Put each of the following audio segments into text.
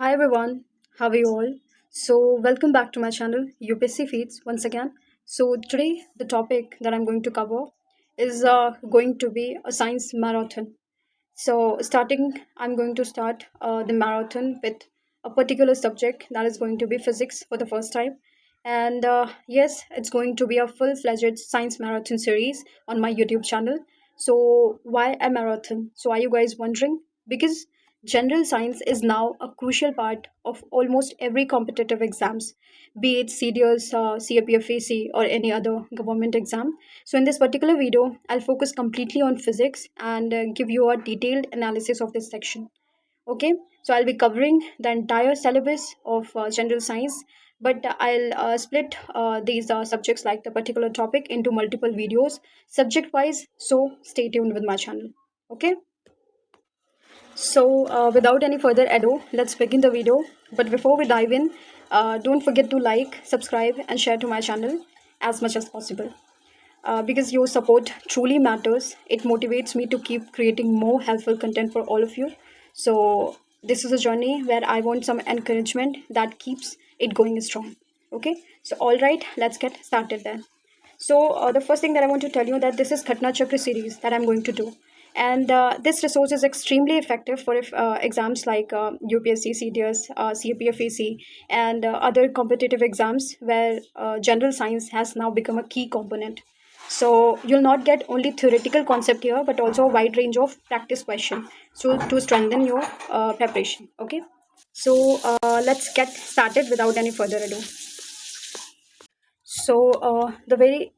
Hi everyone, how are you all? Welcome back to my channel UPSC Feeds once again. Today the topic that I'm going to cover is going to be a science marathon. I'm going to start the marathon with a particular subject that is going to be physics for the first time. And yes, it's going to be a full fledged science marathon series on my YouTube channel. So, why a marathon? So, are you guys wondering? Because general science is now a crucial part of almost every competitive exams, be it CDS, CAPFAC, or any other government exam. So in this particular video, I'll focus completely on physics and give you a detailed analysis of this section. Okay, so I'll be covering the entire syllabus of general science, but I'll split these subjects like the particular topic into multiple videos subject wise. So stay tuned with my channel. Okay. Without any further ado, let's begin the video. But before we dive in, don't forget to like, subscribe, and share to my channel as much as possible. Because your support truly matters. It motivates me to keep creating more helpful content for all of you. So, this is a journey where I want some encouragement that keeps it going strong. Okay, so all right, let's get started then. The first thing that I want to tell you that this is Ghatna Chakra series that I'm going to do. And this resource is extremely effective for if, exams like UPSC, CDS, CAPFAC, and other competitive exams where general science has now become a key component. So you'll not get only theoretical concept here, but also a wide range of practice question. So to strengthen your preparation. Okay. Let's get started without any further ado. The very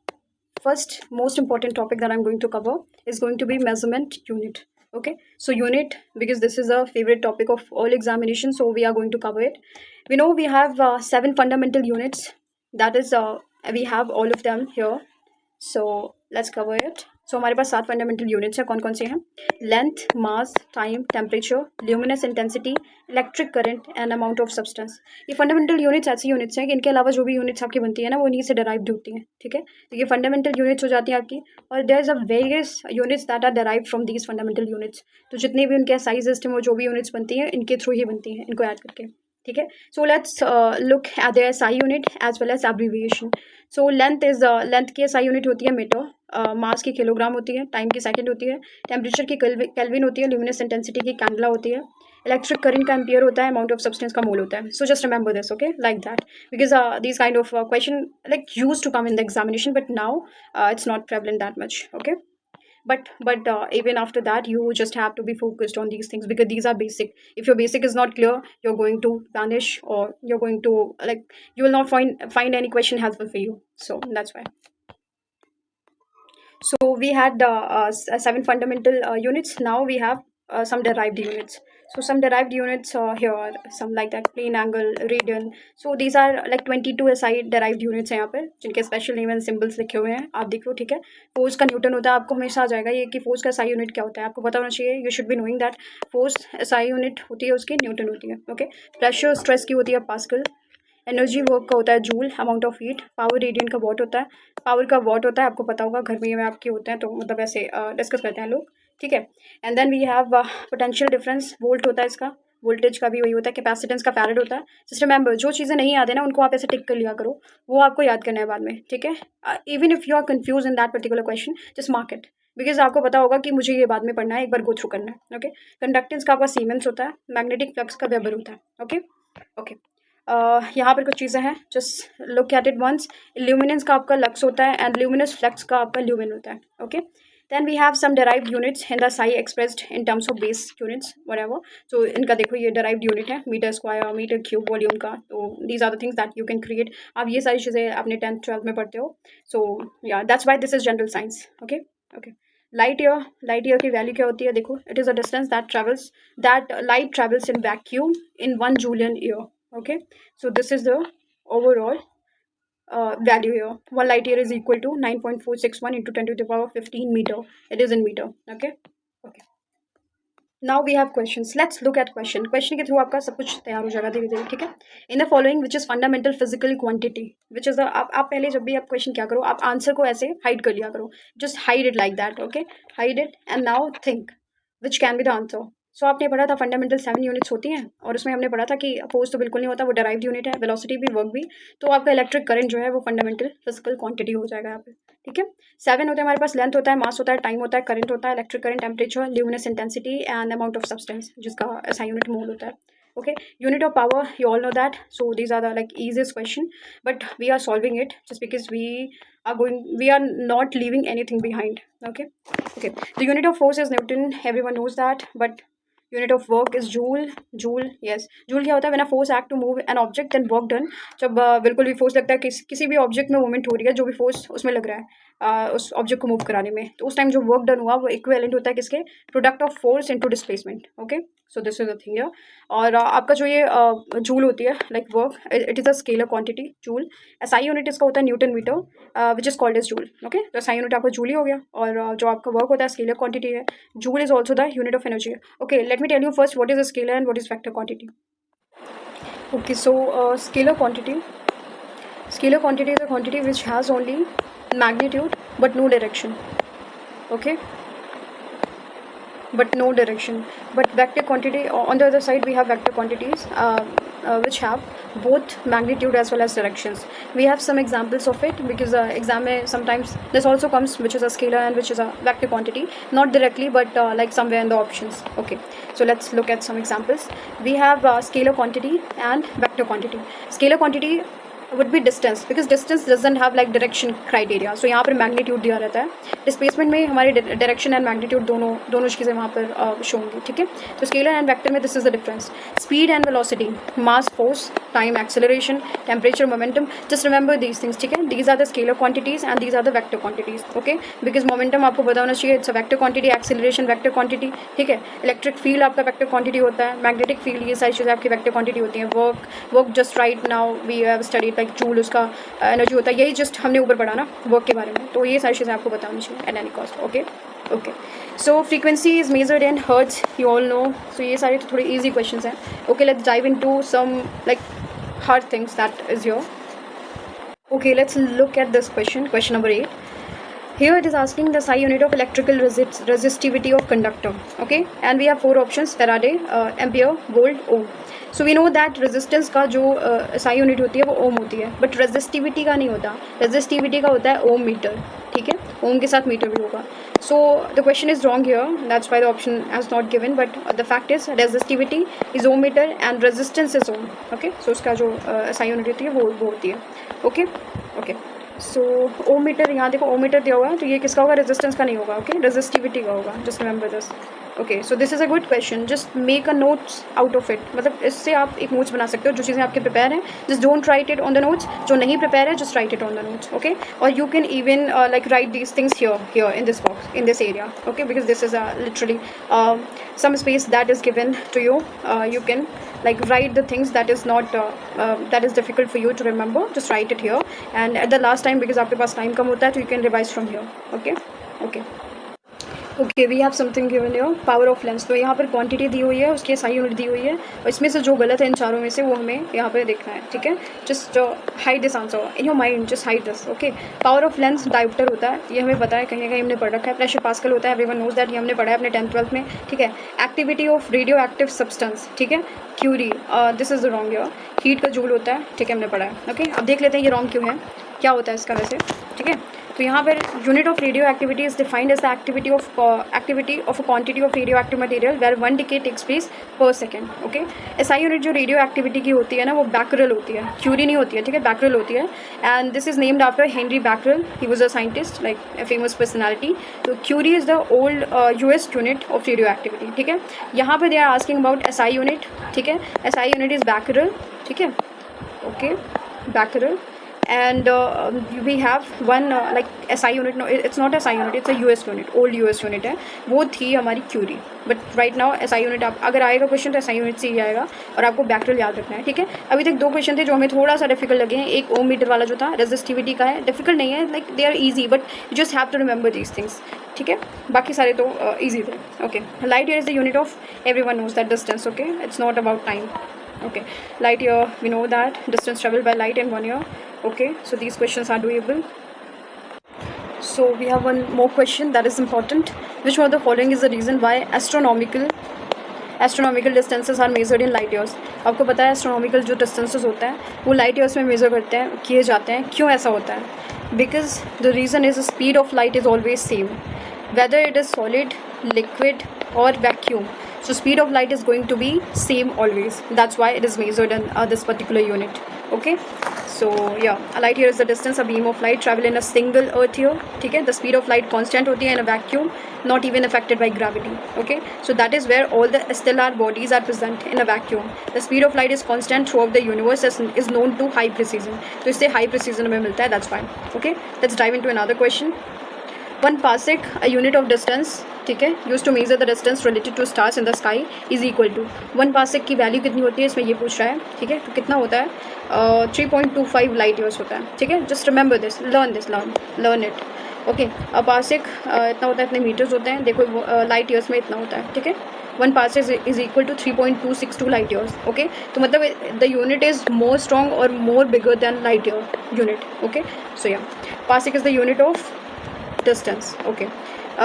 first most important topic that I'm going to cover is going to be measurement unit. Okay, so unit, because this is a favorite topic of all examinations, so we are going to cover it. We know we have seven fundamental units. That is, we have all of them here. So let's cover it. So हमारे पास सात fundamental units हैं. कौन कौन से हैं? Length, mass, time, temperature, luminous intensity, electric current and amount of substance. ये fundamental units ऐसी units हैं कि इनके अलावा जो भी यूनिट्स आपकी बनती है ना, वो इन्हीं से डिराइव्ड होती हैं. ठीक है, तो ये फंडामेंटल यूनिट्स हो जाती हैं आपकी. और there is a various units that are derived from these fundamental units. तो जितने भी उनके एसआई सिस्टम और जो भी यूनिट्स बनती हैं, इनके थ्रू ही बनती हैं, इनको ऐड करके. ठीक है, so let's look at the SI unit as well as abbreviation. So length की एसआई यूनिट होती है मीटर, मास की किलोग्राम होती है, टाइम की सेकंड होती है, टेम्परेचर की केल्विन होती है, ल्यूमिनस इंटेंसिटी की कैंडला होती है, इलेक्ट्रिक करंट का एम्पियर होता है, अमाउंट ऑफ सब्सटेंस का मोल होता है. So just remember this, okay, like that, because these kind of question like used to come in the examination, but now it's not prevalent that much. Okay, but even after that, you just have to be focused on these things because these are basic. If your basic is not clear, you're going to vanish, or you're going to like, you will not find any question helpful for you. So that's why. So we had seven fundamental units. Now we have some derived units. So some derived units here, some like that, plane angle, radian. So these are like 22 SI derived units हैं यहाँ पे, जिनके special name and symbols लिखे हुए हैं, आप देख लो. ठीक है, फोर्स का न्यूटन होता है, आपको हमेशा आ जाएगा ये कि फोर्स का SI यूनिट क्या होता है, आपको पता होना चाहिए. You should be knowing that force SI unit होती है उसकी न्यूटन होती है. ओके, प्रेशर स्ट्रेस की होती है पास्कल, एनर्जी वर्क का होता है joule, amount of heat, power radian का वॉट होता है, पावर का वॉट होता है, आपको पता होगा घर में आपके होते हैं, तो मतलब ऐसे डिस्कस करते हैं लोग. ठीक है, and then we have potential difference, volt होता है इसका, वोल्टेज का भी वही होता है, कैपेसिटेंस का फैरेड होता है. जस्ट रिमेंबर, जो चीज़ें नहीं याद है ना, उनको आप ऐसे टिक कर लिया करो, वो आपको याद करना है बाद में. ठीक है, even if you are confuse in that particular question, just mark it, because आपको पता होगा कि मुझे ये बाद में पढ़ना है, एक बार गो थ्रू करना है. ओके, कंडक्टेंस का आपका सीमेंस होता है, मैग्नेटिक फ्लक्स का वेबर होता है. ओके ओके, यहाँ पर कुछ चीज़ें हैं, just look at it once. Luminance का आपका लक्स होता है एंड ल्यूमिनस फ्लक्स का आपका ल्यूमिन होता है. Okay, then we have some derived units in the SI expressed in terms of base units whatever. So इनका देखो, ये डिराइव्ड यूनिट है, metre square, metre cube, volume का. तो these are the things that you can create. आप ये सारी चीज़ें अपने 10th 12th में पढ़ते हो. सो या that's why this is general science. Okay okay, light year की वैल्यू क्या होती है? देखो, it is a distance that light travels in vacuum in 1 Julian year. Okay, so this is the overall value here. 1 light year is equal to 9.461 into 10 to the power 15 meter. It is in meter. Okay okay, now we have questions. Let's look at question के through आपका सब कुछ तैयार हो जाएगा धीरे धीरे. ठीक है, in the following which is fundamental physical quantity which is the, आप पहले जब भी आप क्वेश्चन क्या करो, आप आंसर को ऐसे हाइड कर लिया करो, just hide it like that. Okay, hide it and now think which can be the answer. So आपने पढ़ा था फंडामेंटल 7 यूनिट्स होती हैं, और उसमें हमने पढ़ा था कि फोर्स तो बिल्कुल नहीं होता, वो डेराइव्ड यूनिट है, वेलोसिटी भी, वर्क भी। तो आपका इलेक्ट्रिक करंट जो है वो फंडामेंटल फिजिकल क्वांटिटी हो जाएगा यहाँ पे, ठीक है। 7 होते हैं हमारे पास, लेंथ होता है, मास होता है, टाइम होता है, करंट होता है, electric current, temperature, luminous intensity and amount of substance, जिसका SI यूनिट मोल होता है, okay. Unit of power, you all know that. So these are the like easiest question, but we are solving it just because we are not leaving anything behind, okay. The unit of force is Newton, everyone knows that, but unit of work is joule. Yes, joule क्या होता है? When a force act to move an object then work done. जब बिल्कुल भी force लगता है, किसी भी ऑब्जेक्ट में मूवमेंट हो रही है, जो भी फोर्स उसमें लग रहा है उस ऑब्जेक्ट को मूव कराने में, तो उस टाइम जो वर्क डन हुआ वो इक्विवेलेंट होता है किसके? Product of force into displacement, okay. So this is the thing here. और आपका जो ये जूल होती है, like work, it is a scalar quantity, joule. SI unit इसका होता है newton metre, which is called as joule, okay. तो SI यूनिट आपका जूल ही हो गया, और जो आपका वर्क होता है स्केलर क्वांटिटी है। Joule is also the unit of energy, okay. Let me tell you first what is a scalar and what is vector quantity, okay. So scalar quantity is a quantity which has only magnitude but no direction, okay, but no direction. But vector quantity, on the other side we have vector quantities which have both magnitude as well as directions. We have some examples of it because exam mein sometimes this also comes, which is a scalar and which is a vector quantity, not directly but like somewhere in the options, okay. So let's look at some examples. We have scalar quantity and vector quantity. Scalar quantity would be distance, because distance doesn't have like direction criteria. So यहाँ पर magnitude दिया रहता है, displacement में हमारे direction and magnitude दोनों चीज़ें वहाँ पर शो होंगी, ठीक है। तो स्केलर एंड वेक्टर में this is the difference. Speed and velocity, mass, force, time, acceleration, temperature, momentum, just remember these things, ठीक है। These are the scalar quantities and these are the vector quantities, okay. Because momentum आपको पता होना चाहिए, it's a vector quantity, acceleration vector quantity, ठीक है। Electric field आपका vector quantity होता है, मैग्नेटिक फील्ड, ये सारी चीज़ें आपकी वेक्टर क्वांटिटी होती हैं। Work just right now we have studied like joule, उसका एनर्जी होता है, यही जस्ट हमने ऊपर पढ़ा ना वर्क के बारे में, तो ये सारी चीज़ें आपको बतानी चाहिए at any cost, okay. So frequency is measured in hertz, you all know. So ये सारे तो थोड़े इजी क्वेश्चंस हैं, okay. Let's dive into some like hard things that is your, okay. Let's look at this question number 8. Here it is asking the SI unit of electrical resistivity of conductor, okay, and we have 4 options: Faraday, ampere, volt, ohm. So we know that resistance का जो SI unit होती है वो ohm होती है, but resistivity का नहीं होता, resistivity का होता है ohm meter, ठीक है। ohm के साथ मीटर भी होगा। So the question is wrong here, that's why the option has not given, but the fact is resistivity is ohm meter and resistance is ohm, okay. So उसका जो SI unit होती है वो होती है, okay. सो ओम metre, यहाँ देखो ओम metre दिया हुआ है, तो ये किसका होगा? रेजिस्टेंस का नहीं होगा, ओके, रेजिस्टिविटी का होगा, just remember this, okay. So this is a good question, just make a notes out of it, मतलब इससे आप एक नोट्स बना सकते हो, जो चीज़ें आपके प्रिपेयर हैं, just don't write it on the notes, जो नहीं प्रिपेयर है just write it on the notes, okay. और you can even like write these things here in this box, in this area, okay, because this is literally some space that is given to you. You can like write the things that is not that is difficult for you to remember, just write it here, and at the last time, because आपके पास time कम होता है, तो you can revise from here, okay. We have something given here, power of lens. तो यहाँ पर quantity दी हुई है, उसकी SI यूनिट दी हुई है, और इसमें से जो गलत है इन चारों में से वो हमें यहाँ पे देखना है, ठीक है। Just hide this answer in your mind, just hide this, okay. Power of lens dioptre होता है, ये हमें पता है, कहीं ना कहीं हमने पढ़ रखा है। प्रेशर पास्कल होता है, एवरीवन नोज दैट, ये हमने पढ़ा है अपने 10th 12th में, ठीक है। Activity of radioactive substance, ठीक है, curie, this is the wrong year. Heat का जूल होता है, ठीक है, हमने पढ़ा है, ओके। अब देख लेते हैं ये रॉन्ग क्यों है, क्या होता है इसका वैसे, ठीक है। तो यहाँ पर unit of radioactivity is defined as the activity of a quantity of radioactive material where 1 decay takes place per second, okay. SI unit जो रेडियो एक्टिविटी की होती है ना, वो बैकरल होती है, क्यूरी नहीं होती है, ठीक है, बैकरल होती है। And this is named after Henry Becquerel, he was a scientist, like a famous personality. तो curie is the old US unit of radioactivity, ठीक है। यहाँ पर they are asking about SI unit, ठीक है। SI unit is becquerel, ठीक है, okay, becquerel. And we have one like SI unit, no it's not SI unit, it's a US unit, old US unit है, वो थी हमारी curie. But right now SI unit, आप अगर आएगा question तो SI यूनिट से ही आएगा, और आपको बैकरल याद रखना है, ठीक है। अभी तक 2 क्वेश्चन थे जो हमें थोड़ा सा डिफिकल्ट लगे हैं। एक ओम मीटर वाला जो था, रेजिस्टिविटी का है, डिफिकल्ट नहीं है, like they are easy, but you just have to remember these things, ठीक है। बाकी सारे तो ईजी थे, okay. Light year is the unit of, everyone knows that, distance, okay, it's not about time, okay. Light year, we know that distance traveled by light in 1 year, okay. So these questions are doable. So we have one more question that is important. Which one of the following is the reason why astronomical astronomical distances are measured in light years. आपको पता है astronomical जो distances होते हैं वो light years में measure करते हैं, किए जाते हैं। क्यों ऐसा होता है? Because the reason is speed of light is always same, whether it is solid, liquid or vacuum. So speed of light is going to be same always. That's why it is measured in this particular unit. Okay, so yeah, a light year is the distance a beam of light travel in a single earth year. ठीक है, the speed of light constant होती है in a vacuum, not even affected by gravity. Okay, so that is where all the stellar bodies are present in a vacuum. The speed of light is constant throughout the universe, is known to high precision. तो इससे high precision हमें मिलता है, that's fine. Okay, let's dive into another question. 1 parsec, a unit of distance, ठीक है, used to measure the distance related to stars in the sky is equal to 1 parsec की value कितनी होती है, इसमें ये पूछ रहा है। ठीक है, तो कितना होता है? 3.25 लाइट ईयर्स होता है। ठीक है, just remember this, learn it. Okay, अब पार्सेक इतना होता है, इतने मीटर्स होते हैं। देखो लाइट ईयर्स में इतना होता है। ठीक है, 1 parsec is equal to 3.262 light years. Okay, तो मतलब the unit is more strong और more bigger than light year unit. Okay, so या parsec is the unit of distance. Okay,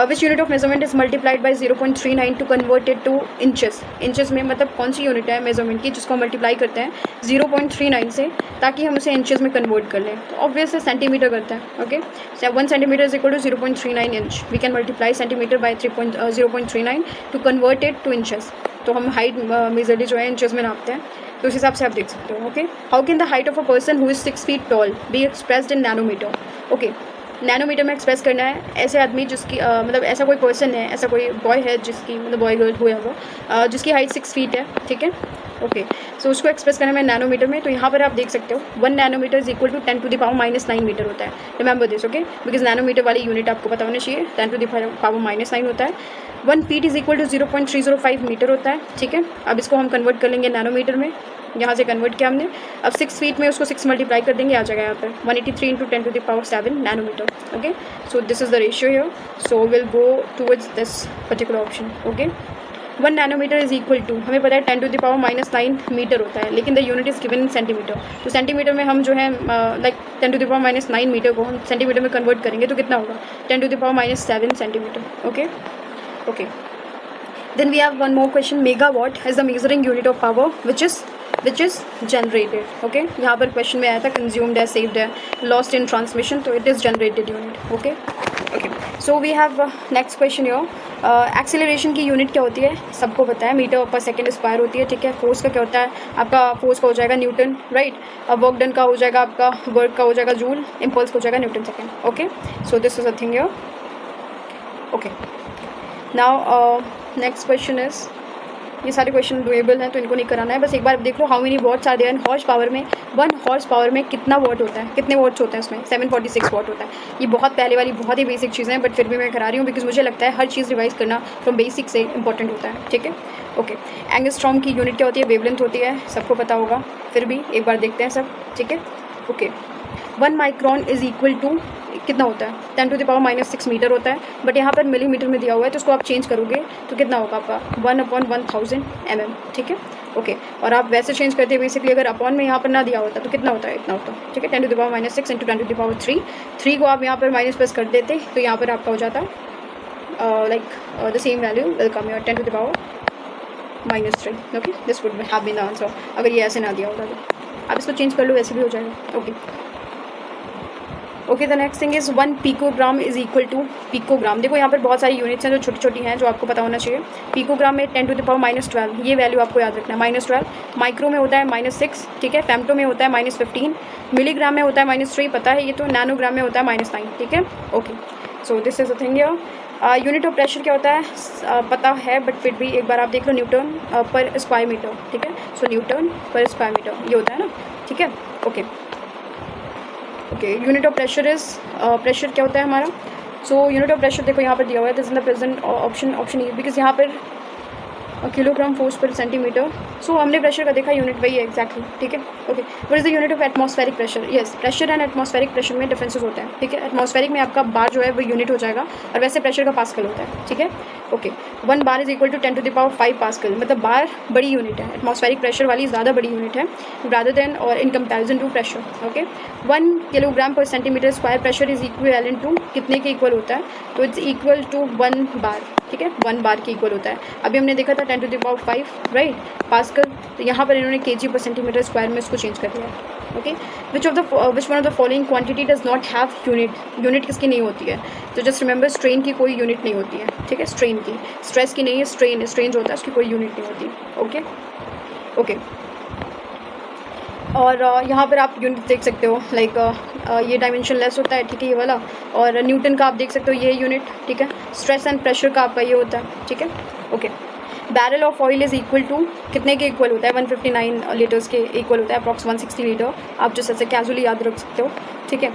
which unit of measurement is multiplied by 0.39 to convert it to inches? Inches में मतलब कौन सी unit है measurement की जिसको multiply करते हैं 0.39 से ताकि हम उसे इंचेस में कन्वर्ट कर लें? तो ऑब्वियसली सेंटीमीटर करते हैं। Okay, 1 centimetre is equal to 0.39 inch. We can multiply centimetre by 0.39 to convert it to inches. तो हम हाइट मेजरली जो है इंचेस में नापते हैं, तो उस हिसाब से आप देख सकते हो। Okay, how can the height of a person who is 6 feet tall be expressed in nanometre? Okay, nanometre में एक्सप्रेस करना है ऐसे आदमी जिसकी मतलब ऐसा कोई पर्सन है, ऐसा कोई बॉय है जिसकी मतलब बॉय गर्ल हुआ वो जिसकी हाइट 6 feet है। ठीक है, ओके, सो उसको एक्सप्रेस करना है नैनोमीटर में। तो यहाँ पर आप देख सकते हो 1 nanometre is equal to 10⁻⁹ metre होता है। Remember this, okay, because nanometre वाली यूनिट आपको पता होना चाहिए, 10⁻⁹ होता है। 1 feet is equal to 0.305 metre होता है। ठीक है, अब इसको हम कन्वर्ट कर लेंगे नैनोमीटर में। यहाँ से कन्वर्ट किया हमने, अब 6 feet में उसको 6 मल्टीप्लाई कर देंगे, आ जाएगा यहाँ पर 183 × 10⁻⁷ nanometre. Okay, so this is the ratio here, so will go towards this particular option. Okay, 1 nanometre is equal to, हमें पता है 10⁻⁹ मीटर होता है, लेकिन the unit is given in centimetre. तो सेंटीमीटर में हम जो है लाइक 10⁻⁹ मीटर को हम सेंटीमीटर में कन्वर्ट करेंगे तो कितना होगा? 10⁻⁷ centimetre. Okay, okay, then we have one more question. megawatt is the measuring unit of power which is generated. okay, यहाँ पर क्वेश्चन में आया था consumed है, saved है, lost in transmission, तो it is generated unit. okay, okay, so we have next question here. Acceleration की unit क्या होती है? सबको पता है, मीटर पर सेकंड स्क्वायर होती है। ठीक है, फोर्स का क्या होता है? आपका फोर्स का हो जाएगा न्यूटन, राइट। अब वर्क डन का हो जाएगा, आपका वर्क का हो जाएगा जूल, इम्पल्स का हो जाएगा Newton second. Okay, so this is a thing here. Okay, now next question is, ये सारे क्वेश्चन डुएबल हैं तो इनको नहीं कराना है, बस एक बार देख लो how many watts are there in horsepower में। 1 हॉर्स पावर में कितना वॉट होता है, कितने वॉट्स होते हैं उसमें? 746 वॉट होता है। ये बहुत पहले वाली बहुत ही बेसिक चीज़ें हैं, बट फिर भी मैं करा रही हूँ बिकॉज मुझे लगता है हर चीज़ रिवाइज करना फ्रॉम बेसिक से इंपॉर्टेंट होता है। ठीक है, ओके, एंगस्ट्रॉम की यूनिट क्या होती है? वेवलेंथ होती है, सबको पता होगा, फिर भी एक बार देखते हैं सब। ठीक है, okay, 1 micron is equal to कितना होता है? 10⁻⁻6 मीटर होता है, बट यहाँ पर मिलीमीटर में दिया हुआ है, तो उसको आप चेंज करोगे तो कितना होगा आपका? 1/1000 mm। ठीक है, ओके, और आप वैसे चेंज करते हैं बेसिकली, अगर अपॉन में यहाँ पर ना दिया होता तो कितना होता है? इतना होता। ठीक है, 10⁻⁻6 × 10⁻3, 3 को आप यहाँ पर माइनस प्लस कर देते तो यहाँ पर आपका हो जाता like the same value will come your 10⁻⁻3। Okay, this would have been the answer अगर ये ऐसे ना दिया होता तो। आप इसको चेंज कर लो, वैसे भी हो जाएगा। Okay, okay, the next thing is 1 picogram is equal to picogram. देखो यहाँ पर बहुत सारी यूनिट्स हैं जो छोटी छोटी हैं, जो आपको पता होना चाहिए। पिकोग्राम में 10⁻⁻12, ये वैल्यू आपको याद रखना है, -12। माइक्रो में होता है -6, ठीक है, फेम्टो में होता है -15, मिलीग्राम में होता है -3, पता है ये तो, नैनोग्राम में होता है -9। ठीक है, okay, so this is a thing here. Unit of pressure क्या होता है? पता है, बट फिर भी एक बार आप देख लो, न्यूटन पर स्क्वायर मीटर। ठीक है, सो न्यूटन पर स्क्वायर मीटर ये होता है ना। ठीक है, okay, okay, unit of pressure is, pressure क्या होता है हमारा? सो यूनिट ऑफ प्रेशर देखो यहाँ पर दिया हुआ है, this in the present option E, because यहाँ पर किलोग्राम फोर्स पर सेंटीमीटर। सो हमने प्रेशर का देखा, यूनिट वही है एग्जैक्टली। ठीक है, okay, what is the unit of atmospheric pressure? Yes, pressure and atmospheric pressure में डिफरेंसेस होते हैं। ठीक है, एटमॉस्फेरिक में आपका बार जो है वो यूनिट हो जाएगा, और वैसे प्रेशर का पास्कल होता है। ठीक है, okay, 1 bar is equal to 10⁵ pascal, मतलब बार बड़ी यूनिट है, एटमॉस्फेरिक प्रेशर वाली ज़्यादा बड़ी यूनिट है रादर देन और in comparison to pressure. Okay, 1 kilogram per centimetre square pressure is equivalent to कितने के इक्वल होता है? तो इट्स इक्वल टू 1 बार। ठीक है, 1 बार के इक्वल होता है। अभी हमने देखा था 10⁵, राइट, पास्कल। तो यहाँ पर इन्होंने kg पर सेंटीमीटर स्क्वायर में इसको चेंज कर दिया। Okay, which one of the following quantity does not have unit, unit किसकी नहीं होती है? तो जस्ट रिमेंबर, स्ट्रेन की कोई यूनिट नहीं होती है, ठीक है, स्ट्रेन की, स्ट्रेस की नहीं है, स्ट्रेन जो होता है उसकी कोई यूनिट नहीं होती। ओके ओके, और यहाँ पर आप यूनिट देख सकते हो, लाइक ये डायमेंशन लेस होता है, ठीक है, ये वाला, और न्यूटन का आप देख सकते हो, ये यूनिट, ठीक है। स्ट्रेस एंड प्रेशर का आपका ये होता है, ठीक है। Okay, barrel of oil is equal to कितने के इक्वल होता है? 159 लीटर्स के इक्वल होता है, अप्रॉक्स 160 लीटर। आप जैसे ऐसे कैजुअली याद रख सकते हो, ठीक है।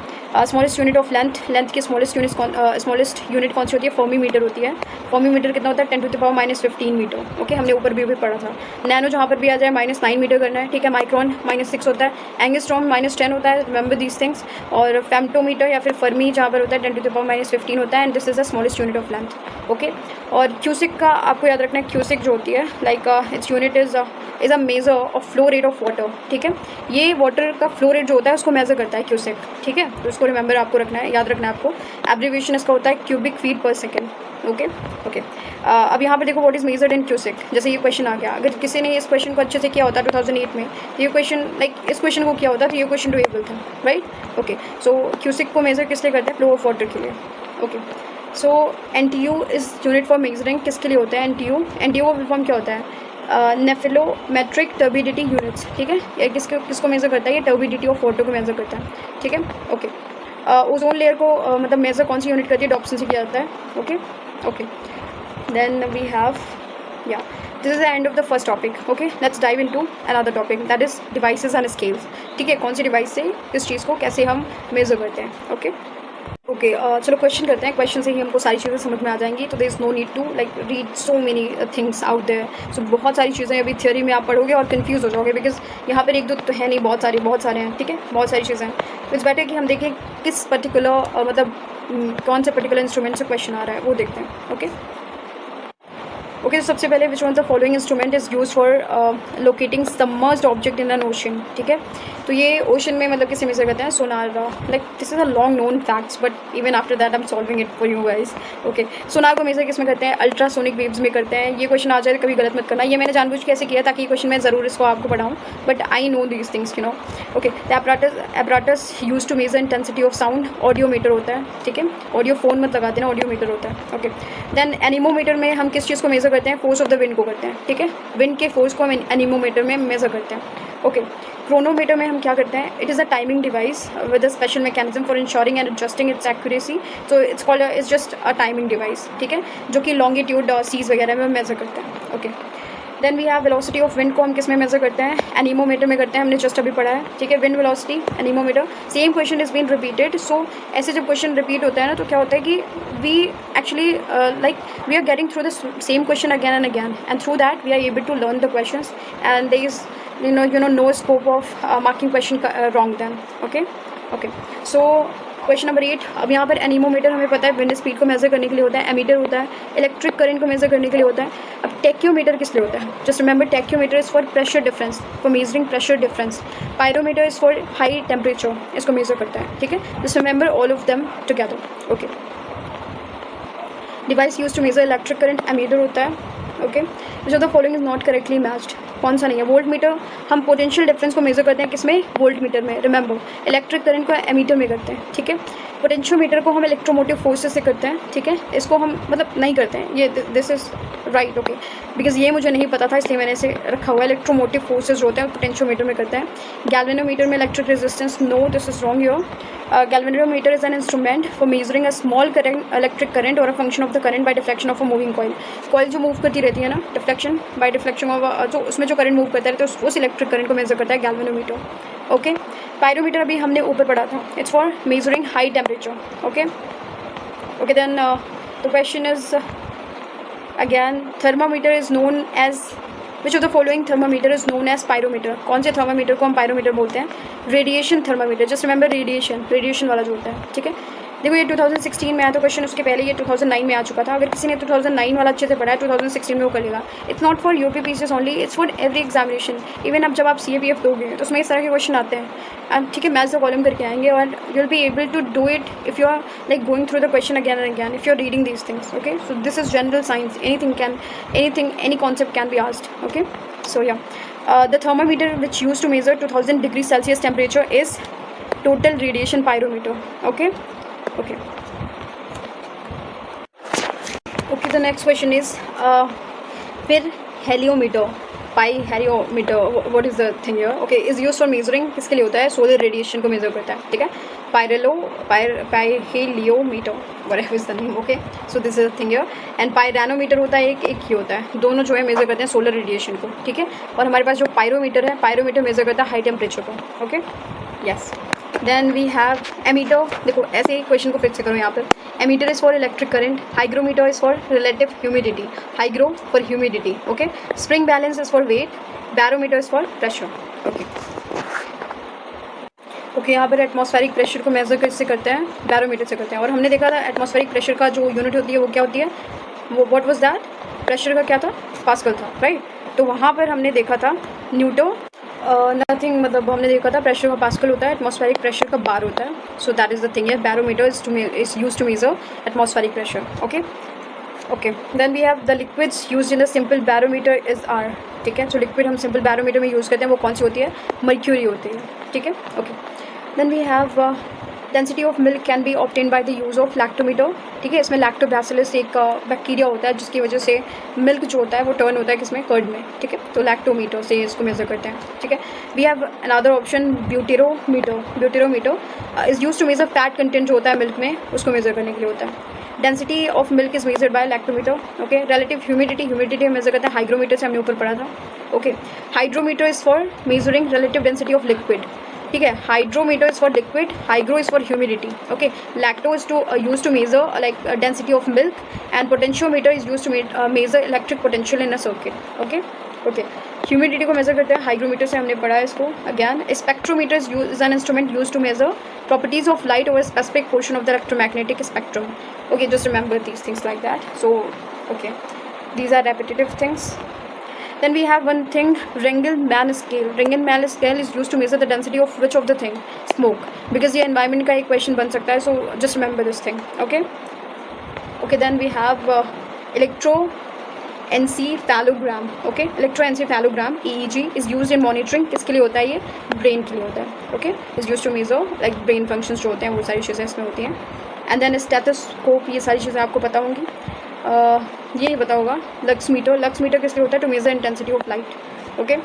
स्मॉलेस्ट यूनिट ऑफ लेंथ की स्मॉलेस्ट यूनिट कौन सी होती है? फर्मी मीटर होती है। फर्मी मीटर कितना होता है? 10⁻⁻15 मीटर। ओके, हमने ऊपर भी पढ़ा था। नैनो जहाँ पर भी आ जाए -9 मीटर करना है, ठीक है। माइक्रॉन -6 होता है। एंगस्ट्रॉम -10 होता है, रिमेंबर दीज थिंग्स। और फेम्टोमीटर या फिर फर्मी जहाँ पर होता है 10⁻⁻15 होता है, and this is the smallest unit of length. Okay, और क्यूसिक का आपको याद रखना है, क्यूसिक जो होती है, like its unit is a measure of flow rate of water, ठीक है। ये वाटर का फ्लो रेट जो होता है उसको मेजर करता है क्यूसिक, ठीक है। तो इसको रिमेंबर आपको रखना है, याद रखना है आपको। एब्रीविएशन इसका होता है cubic feet per second. Okay okay, अब यहाँ पे देखो what is measured in cusec. जैसे ये क्वेश्चन आ गया, अगर किसी ने इस क्वेश्चन को अच्छे से किया होता 2008 में, तो ये क्वेश्चन लाइक इस क्वेश्चन को किया होता तो ये क्वेश्चन डुएबल था, राइट। ओके, सो क्यूसिक को मेजर किस लिए करते हैं? फ्लो ऑफ वाटर के लिए। Okay, so NTU is unit for measuring किसके लिए होता है? NTU का फुल फॉर्म क्या होता है? नेफिलोमेट्रिक टर्बिडिटी यूनिट्स, ठीक है। ये किसको मेजर करता है? ये टर्बिडिटी ऑफ वाटर को मेजर करता है, ठीक है। ओके, ओजोन लेयर को मतलब मेजर कौन सी यूनिट करती है? डॉप्सन से किया जाता है। Okay okay, then we have this is the end of the first topic. Okay, let's dive into another topic, that is devices and scales, ठीक है। कौन सी डिवाइस से किस चीज़ को कैसे हम मेजर करते हैं। ओके ओके, चलो क्वेश्चन करते हैं। क्वेश्चन से ही हमको सारी चीज़ें समझ में आ जाएंगी। तो there is no need to like read so many things out there. So बहुत सारी चीज़ें अभी थियोरी में आप पढ़ोगे और कंफ्यूज हो जाओगे, बिकॉज यहाँ पर एक दो तो है नहीं, बहुत सारे हैं, ठीक है, बहुत सारी चीज़ें हैं। तो इट्स बेटर कि हम देखें किस पर्टिकुलर मतलब कौन से पर्टिकुलर इंस्ट्रूमेंट से क्वेश्चन आ रहा है, वो देखते हैं। ओके ओके, तो सबसे पहले which one the following instrument is use for locating submerged object in an ocean, ठीक है। तो ये ओशन में मतलब किसे मेजर करते हैं? Sonar. Like this is a long known facts, but even after that I am solving it for you guys. Okay, sonar को मेजर किस में करते हैं? अल्ट्रासोनिक वेव्स में करते हैं। ये क्वेश्चन आ जाए तो कभी गलत मत करना, ये मैंने जानबूझ के ऐसे किया ताकि ये क्वेश्चन मैं ज़रूर इसको आपको पढ़ाऊँ, but I know these things, you know. Okay, the apparatus use to measure intensity of sound, audiometer होता है, ठीक है। ऑडियो फोन मत लगाते ना, ऑडियोमीटर होता है। ओके, देन एनीमोमीटर में हम किस चीज़ को मेजर करते हैं? फोर्स ऑफ द विंड को करते हैं, ठीक है। विंड के फोर्स को हम एनीमोमीटर में मेजर करते हैं। ओके, क्रोनोमीटर में हम क्या करते हैं? It is a timing device with a special mechanism for ensuring and adjusting it's accuracy. So it's called its just a timing device, ठीक है, जो कि लॉन्गिट्यूड सीज वगैरह में मेजर करते हैं। Okay, then we have velocity of wind को हम किस में मेजर करते हैं? एनीमोमीटर में करते हैं, हमने जस्ट अभी पढ़ा है, ठीक है। Wind velocity, anemometer, same question is been repeated. So ऐसे जब क्वेश्चन रिपीट होता है ना, तो क्या होता है कि we actually like we are getting through the same question again and again, and through that we are able to learn the questions, and there is you know no scope of marking question wrong then. Okay, so question number 8। अब यहाँ पर anemometer हमें पता है wind speed को measure करने के लिए होता है, एमीटर होता है इलेक्ट्रिक करंट को मेजर करने के लिए होता है। अब टेक्योमीटर किस लिए होता है? Just remember, tachometer is for pressure difference, for measuring pressure difference. Pyrometer is for high temperature, इसको मेजर करता है, ठीक है। Just remember all of them together. Okay, device use to measure electric current, ammeter होता है। Okay, जो the following is not correctly matched, कौन सा नहीं है? वोल्ट मीटर, हम पोटेंशियल डिफरेंस को मेजर करते हैं किसमें? वोल्ट मीटर में, रिमेंबर। इलेक्ट्रिक करंट को एमीटर में करते हैं, ठीक है। पोटेंशियोमीटर को हम इलेक्ट्रोमोटिव फोर्सेस से करते हैं, ठीक है। इसको हम मतलब नहीं करते हैं, ये this is right. Okay, because ये मुझे नहीं पता था इसलिए मैंने इसे रखा हुआ है। इलेक्ट्रोमोटिव फोर्सेस जो होते हैं पोटेंशियोमीटर में करते हैं। गैल्वेनोमीटर में electric resistance, no this is wrong your. Galvanometer is an instrument for measuring a small current, electric current और a function of the current by deflection of a moving coil. Coil जो move करती रहती है ना, deflection bye deflection of जो उसमें जो current move करता है तो उस इलेक्ट्रिक करंट को मेजर करता है गैल्वेनोमीटर। ओके, पायरोमीटर अभी हमने ऊपर पढ़ा था, it's for measuring high temperature. Okay okay, then the question is again thermometer is known as which of the following thermometer is known as pyrometer. कौन से थर्मामीटर को हम पायरोमीटर बोलते हैं? Radiation thermometer, just remember radiation वाला जो होता है, ठीक है। देखो ये 2016 में आया था क्वेश्चन, उसके पहले ये 2009 में आ चुका था। अगर किसी ने 2009 वाला अच्छे से पढ़ा है 2016 में वो करेगा। It's not for UPPCS only, it's for every examination. Even अब जब आप सीएपीएफ दोगे तो उसमें इस तरह के क्वेश्चन आते हैं, एंड ठीक है मैथ्स का कॉलम करके आएंगे, और you will be able to do it if you are like going through the question again and again, if you are reading these things. Okay, so this is general science, any concept can be asked. Okay, so yeah, the thermometer which used to measure 2000 degrees Celsius temperature is total radiation pyrometer. Okay, the next question is फिर heliometer, what is the thing here? Okay, is used for measuring, किसके लिए होता है? Solar radiation को major करता है, ठीक है। पाइहेलियोमीटर, whatever is the name. Okay, so this is the thing here. and पायरानोमीटर होता है, एक ही होता है, दोनों जो है मेजर करते हैं सोलर रेडिएशन को, ठीक है। और हमारे पास जो पायरोमीटर है, पायरोमीटर मेजर करता है हाई टेम्परेचर को। Okay, yes. Then we have ammeter. देखो ऐसे ही क्वेश्चन को फिर से करो यहाँ पर। Ammeter is for electric current, hygrometer is for relative humidity, hygro for humidity. Okay, spring balance is for weight, barometer is for pressure. Okay, यहाँ पर एटमॉस्फेरिक प्रेशर को मेजर किससे करते हैं? बैरोमीटर से करते हैं। और हमने देखा था एटमॉस्फेरिक प्रेशर का जो यूनिट होती है वो क्या होती है? वो व्हाट वाज दैट? प्रेशर का क्या था? पास्कल था, राइट। तो वहाँ पर हमने देखा था न्यूटन नथिंग, मतलब हमने देखा था प्रेशर का पास्कल होता है, एटमॉस्फेरिक प्रेशर का बार होता है। So that is the thing है, barometer is use to measure atmospheric pressure. Okay, then we have the liquids use in the simple barometer is आर। ठीक है, जो लिक्विड हम सिंपल बैरोमीटर में यूज़ करते हैं वो कौन सी होती है? मर्क्यूरी होती है, ठीक है। Okay, then we have density of milk can be obtain by the use of lactometer. ठीक है, इसमें लैक्टोबैसिलस एक बैक्टीरिया होता है जिसकी वजह से मिल्क जो होता है वो टर्न होता है किसमें? कर्ड में, ठीक है। तो लैक्टोमीटर से इसको मेजर करते हैं, ठीक है। We have another option butyrometer is use to measure fat content जो होता है मिल्क में, उसको मेजर करने के लिए होता है। Density of milk is measured by lactometer. Okay, relative humidity measure करता है हाइग्रोमीटर से, हमने ऊपर पढ़ा था। Okay, hydrometer is for measuring relative density of liquid, ठीक है। Hydrometer is for liquid, hygro is for humidity. Okay, lacto is use to measure like density of milk, and potentiometer is use to measure electric potential in a circuit. Okay, humidity को measure करते हैं hygrometer से, हमने पढ़ा है इसको again. Spectrometer is an instrument use to measure properties of light over a specific portion of the electromagnetic spectrum. Okay, just remember these things like that. So okay, these are repetitive things. Then we have one thing, Rengel-Mann scale. Rengel-Mann scale is used to measure the density of which of the thing? Smoke, because ये environment का एक question बन सकता है, so just remember this thing. Okay, then we have electroencephalogram. Okay, electroencephalogram EEG is used in monitoring, किसके लिए होता है? ये ब्रेन के लिए होता है। Okay, is use to measure like brain functions जो होते हैं, वो सारी चीज़ें इसमें होती हैं। एंड देन स्टेथोस्कोप, ये सारी चीज़ें आपको पता होंगी। ये नहीं पता होगा। लक्समीटर किस लिए होता है? To measure intensity of light. Okay,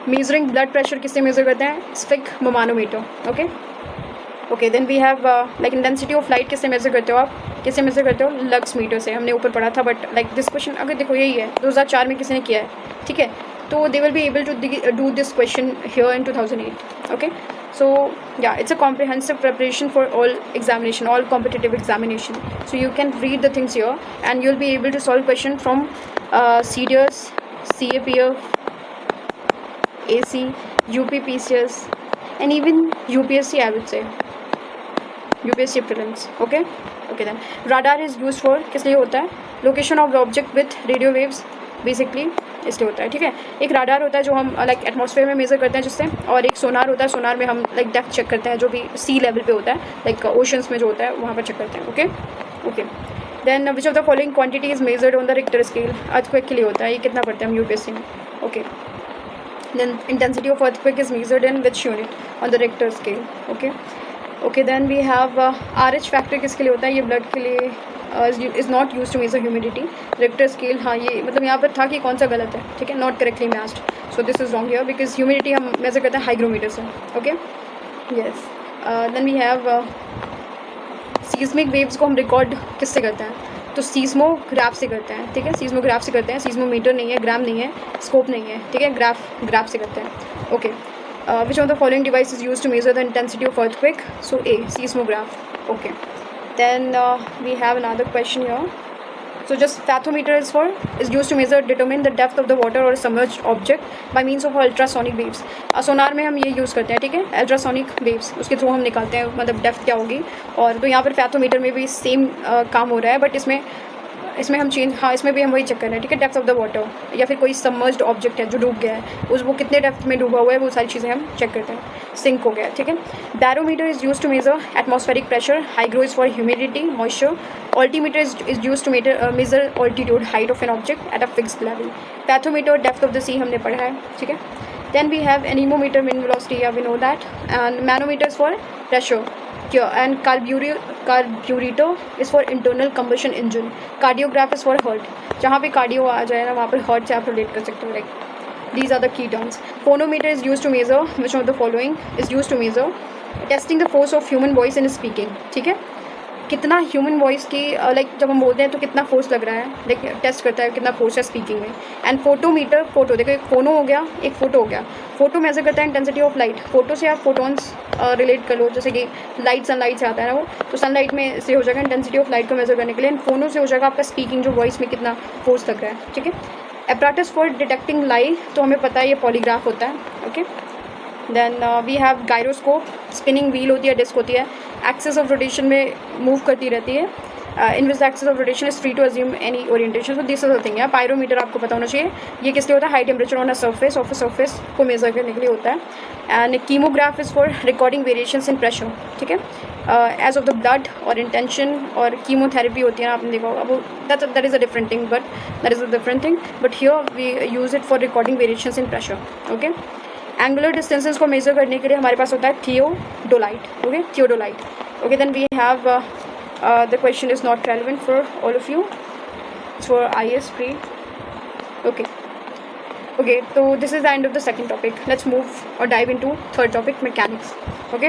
measuring blood pressure किससे मेजर करते हैं? Sphygmomanometer. Okay, then we have like intensity of light किससे मेजर करते हो आप? किससे मेजर करते हो? लक्स मीटर से, हमने ऊपर पढ़ा था। बट लाइक दिस क्वेश्चन अगर देखो यही है 2004 में किसी ने किया है, ठीक है, तो they will be able to do this question here in 2008। Okay, so yeah, it's a comprehensive preparation for all examination, all competitive examination. So you can read the things here and you'll be able to solve question from CDS, CAPF, AC, UPPCS and even UPSC, I would say UPSC prelims. Okay, then radar is used for किस लिए होता है? Location of the object with radio waves, basically इसलिए होता है, ठीक है। एक राडार होता है जो हम लाइक एटमॉस्फेयर में मेजर करते हैं जिससे, और एक सोनार होता है, सोनार में हम लाइक डेप्थ चेक करते हैं, जो भी सी लेवल पे होता है, लाइक ओशंस में जो होता है वहाँ पर चेक करते हैं। Okay, then which of the following quantity is measured on the Richter scale? Earthquake के लिए होता है, ये कितना पढ़ते हैं हम यूपीएससी में। Okay, then intensity of earthquake is measured in which unit on the Richter scale. Okay, then we have RH factor किसके लिए होता है? ये ब्लड के लिए is not use to measure humidity. Richter scale, हाँ ये मतलब यहाँ पर था कि कौन सा गलत है, ठीक है, not correctly matched, so this is wrong here because humidity हम मेजर करते हैं हाइग्रोमीटर से। Okay, yes, then we have seismic waves को हम रिकॉर्ड किससे करते हैं? तो सीस्मोग्राफ से करते हैं, ठीक है, सीस्मोग्राफ से करते हैं। सीस्मोमीटर नहीं है, ग्राम नहीं है, स्कोप नहीं है, ठीक है, ग्राफ से करते हैं। Okay, which of the following device is used to measure the intensity of earthquake? So A, seismograph. Okay, then we have another question here. So just fathometer is used to measure determine the depth of the water or submerged object by means of ultrasonic waves. सोनार में हम ये use करते हैं, ठीक है, ultrasonic waves, उसके through हम निकालते हैं मतलब डेप्थ क्या होगी. और तो यहाँ पर फैथोमीटर में भी सेम काम हो रहा है, बट इसमें हम चेंज, हाँ इसमें भी हम वही चेक कर रहे हैं, ठीक है, डेप्थ ऑफ द वाटर, या फिर कोई सबमर्ज्ड ऑब्जेक्ट है जो डूब गया है, वो कितने डेप्थ में डूबा हुआ है, वो सारी चीज़ें हम चेक करते हैं. सिंक हो गया, ठीक है. Barometer is use to measure atmospheric pressure. Hygro is for humidity moisture. Altimeter is use to measure altitude height of an object at a fixed level. Fathometer depth of the sea हमने पढ़ा है, ठीक है. Then we have anemometer, mean velocity, yeah, we know that. And manometer is for pressure. And carburetor is for internal combustion engine. Cardiograph is for heart. जहाँ पे cardio आ जाए ना, वहाँ पर heart से आप रिलेट कर सकते हो. Like these are the key terms. Phonometer is used to measure, which one of the following is used to measure testing the force of human voice in speaking. ठीक है, कितना ह्यूमन वॉइस की like जब हम बोलते हैं तो कितना फोर्स लग रहा है, लाइक टेस्ट करता है कितना फोर्स है स्पीकिंग में. एंड फोटोमीटर, फोटो देखो, एक फोनो हो गया, एक फ़ोटो हो गया. फोटो मेजर करता है इंटेंसिटी ऑफ लाइट. फोटो से आप फोटोन्स रिलेट कर लो, जैसे कि लाइट सनलाइट से आता है ना वो, तो सनलाइट में से हो जाएगा इंटेंसिटी ऑफ लाइट को मेजर करने के लिए. एंड फोनो से हो जाएगा आपका स्पीकिंग, जो वॉइस में कितना फोर्स लग रहा है, ठीक है. एपराटस फॉर डिटेक्टिंग लाई, तो हमें पता है ये पॉलीग्राफ होता है, okay. Then we have gyroscope, spinning wheel होती है, डिस्क होती है, एक्सिस ऑफ रोटेशन में मूव करती रहती है. In which axis of rotation is free to assume any orientation. So this is the thing है. पायरोमीटर आपको पता होना चाहिए, ये किस लिए होता है, high temperature on a surface of a surface को मेजर करने के लिए होता है. And kymograph is for recording variations in pressure, ठीक है, एज ऑफ द ब्लड और इंटेंशन. और कीमोथेरेपी होती है ना, आपने देखा होगा, वो that is a different thing, but here we use it for recording variations in pressure, okay. Angular distances को मेजर करने के लिए हमारे पास होता है theodolite, okay, theodolite. Okay, then we have the question is not relevant for all of you, it's for IAS pre, okay. तो this is the end of the second topic. Let's move और dive into third topic, mechanics, okay.